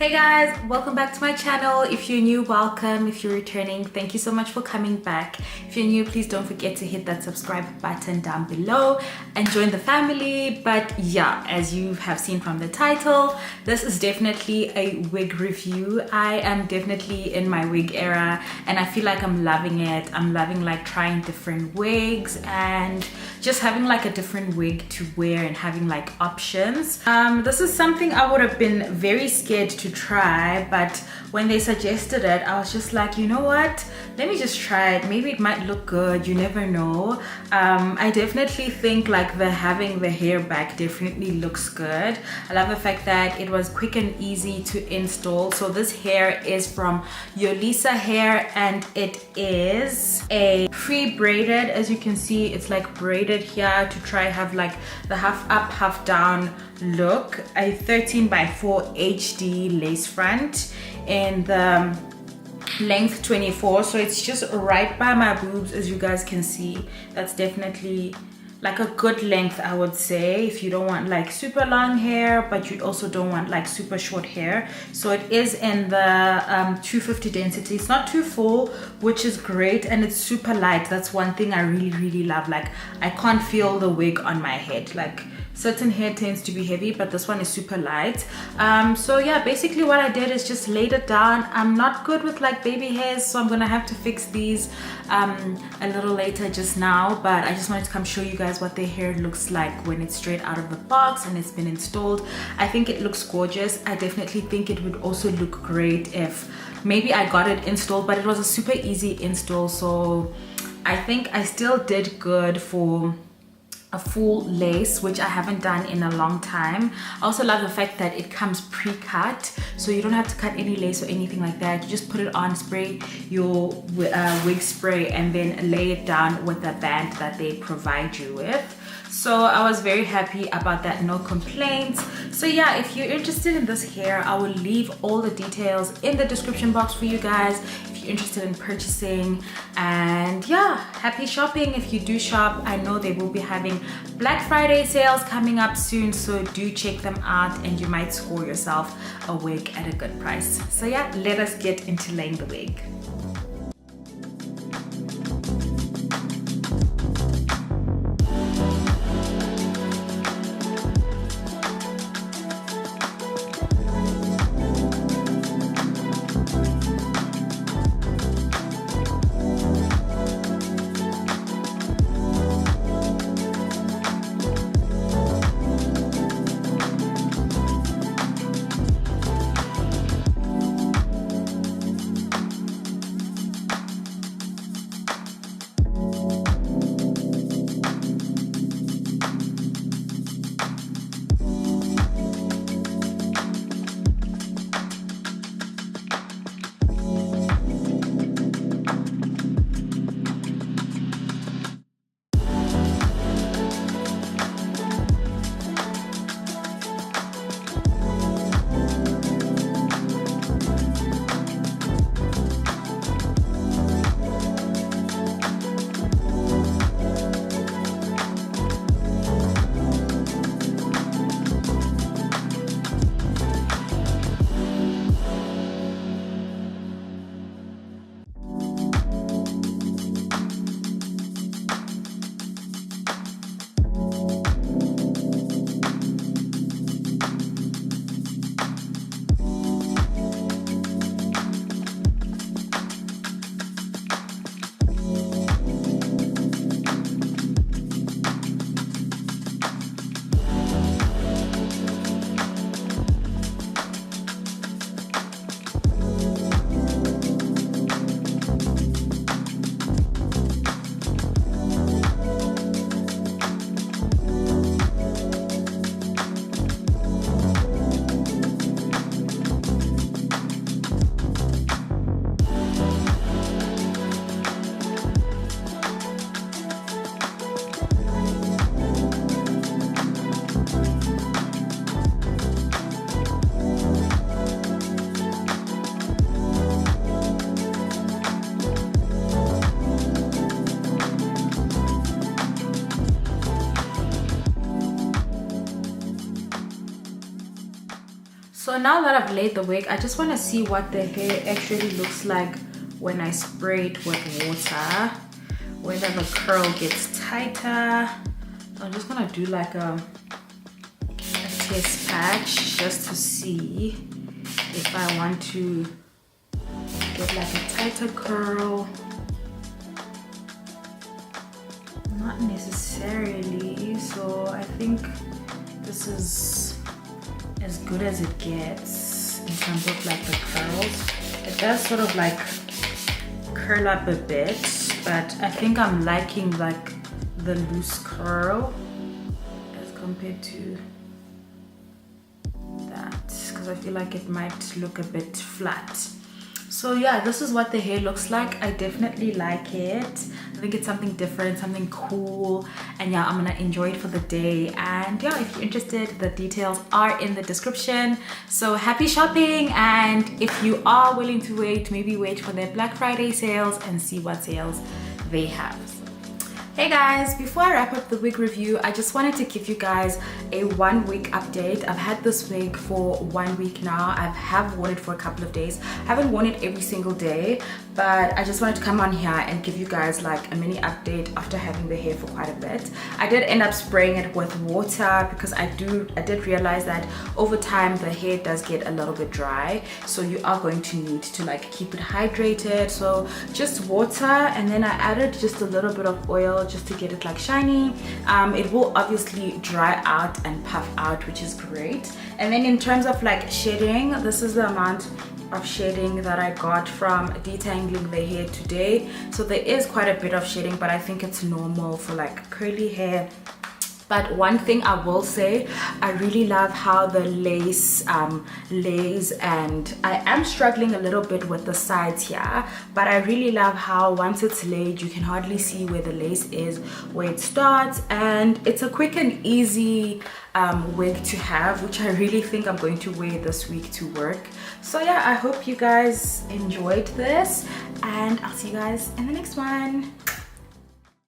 Hey guys, welcome back to my channel. If you're new, welcome. If you're returning, thank you so much for coming back. If you're new, please don't forget to hit that subscribe button down below and join the family. But yeah, as you have seen from the title, this is definitely a wig review. I am definitely in my wig era and I feel like I'm loving it. I'm loving like trying different wigs and just having like a different wig to wear and having like options. This is something I would have been very scared to try, but when they suggested it, I was just like, you know what, let me just try it. Maybe it might look good, you never know. I definitely think like having the hair back definitely looks good. I love the fact that it was quick and easy to install. So this hair is from Yolissa hair and it is a pre-braided. As you can see, it's like braided here to try have like the half up half down look. A 13x4 HD lace front and the length 24, so it's just right by my boobs. As you guys can see, that's definitely like a good length, I would say, if you don't want like super long hair but you also don't want like super short hair. So it is in the 250 density. It's not too full, which is great, and it's super light. That's one thing I really love. Like I can't feel the wig on my head. Like certain hair tends to be heavy, but this one is super light. So yeah, basically what I did is just laid it down. I'm not good with like baby hairs, so I'm gonna have to fix these a little later just now, but I just wanted to come show you guys what their hair looks like when it's straight out of the box and it's been installed. I think it looks gorgeous. I definitely think it would also look great if maybe I got it installed, but it was a super easy install, so I think I still did good for a full lace, which I haven't done in a long time. I also love the fact that it comes pre-cut, so you don't have to cut any lace or anything like that. You just put it on, spray your wig spray, and then lay it down with the band that they provide you with. So I was very happy about that, no complaints. So yeah, if you're interested in this hair, I will leave all the details in the description box for you guys if you're interested in purchasing. And yeah, happy shopping if you do shop. I know they will be having Black Friday sales coming up soon, so do check them out and you might score yourself a wig at a good price. So yeah, let us get into laying the wig. So now that I've laid the wig, I just want to see what the hair actually looks like when I spray it with water, whether the curl gets tighter. So I'm just gonna do like a test patch just to see if I want to get like a tighter curl. Not necessarily, so I think this is as good as it gets in terms of like the curls. It does sort of like curl up a bit, but I think I'm liking like the loose curl as compared to that, because I feel like it might look a bit flat. So yeah, this is what the hair looks like. I definitely like it. I think it's something different, something cool, and yeah, I'm gonna enjoy it for the day. And yeah, if you're interested, the details are in the description. So happy shopping, and if you are willing to wait, maybe wait for their Black Friday sales and see what sales they have. Hey guys, before I wrap up the wig review, I just wanted to give you guys a 1 week update. I've had this wig for 1 week now. I have worn it for a couple of days. I haven't worn it every single day, but I just wanted to come on here and give you guys like a mini update after having the hair for quite a bit. I did end up spraying it with water because I did realize that over time the hair does get a little bit dry, so you are going to need to like keep it hydrated. So just water, and then I added just a little bit of oil just to get it like shiny. It will obviously dry out and puff out, which is great. And then in terms of like shedding, this is the amount of shedding that I got from detangling the hair today. So there is quite a bit of shedding, but I think it's normal for like curly hair. But one thing I will say, I really love how the lace lays, and I am struggling a little bit with the sides here, but I really love how once it's laid, you can hardly see where the lace is, where it starts, and it's a quick and easy wig to have, which I really think I'm going to wear this week to work. So yeah, I hope you guys enjoyed this, and I'll see you guys in the next one.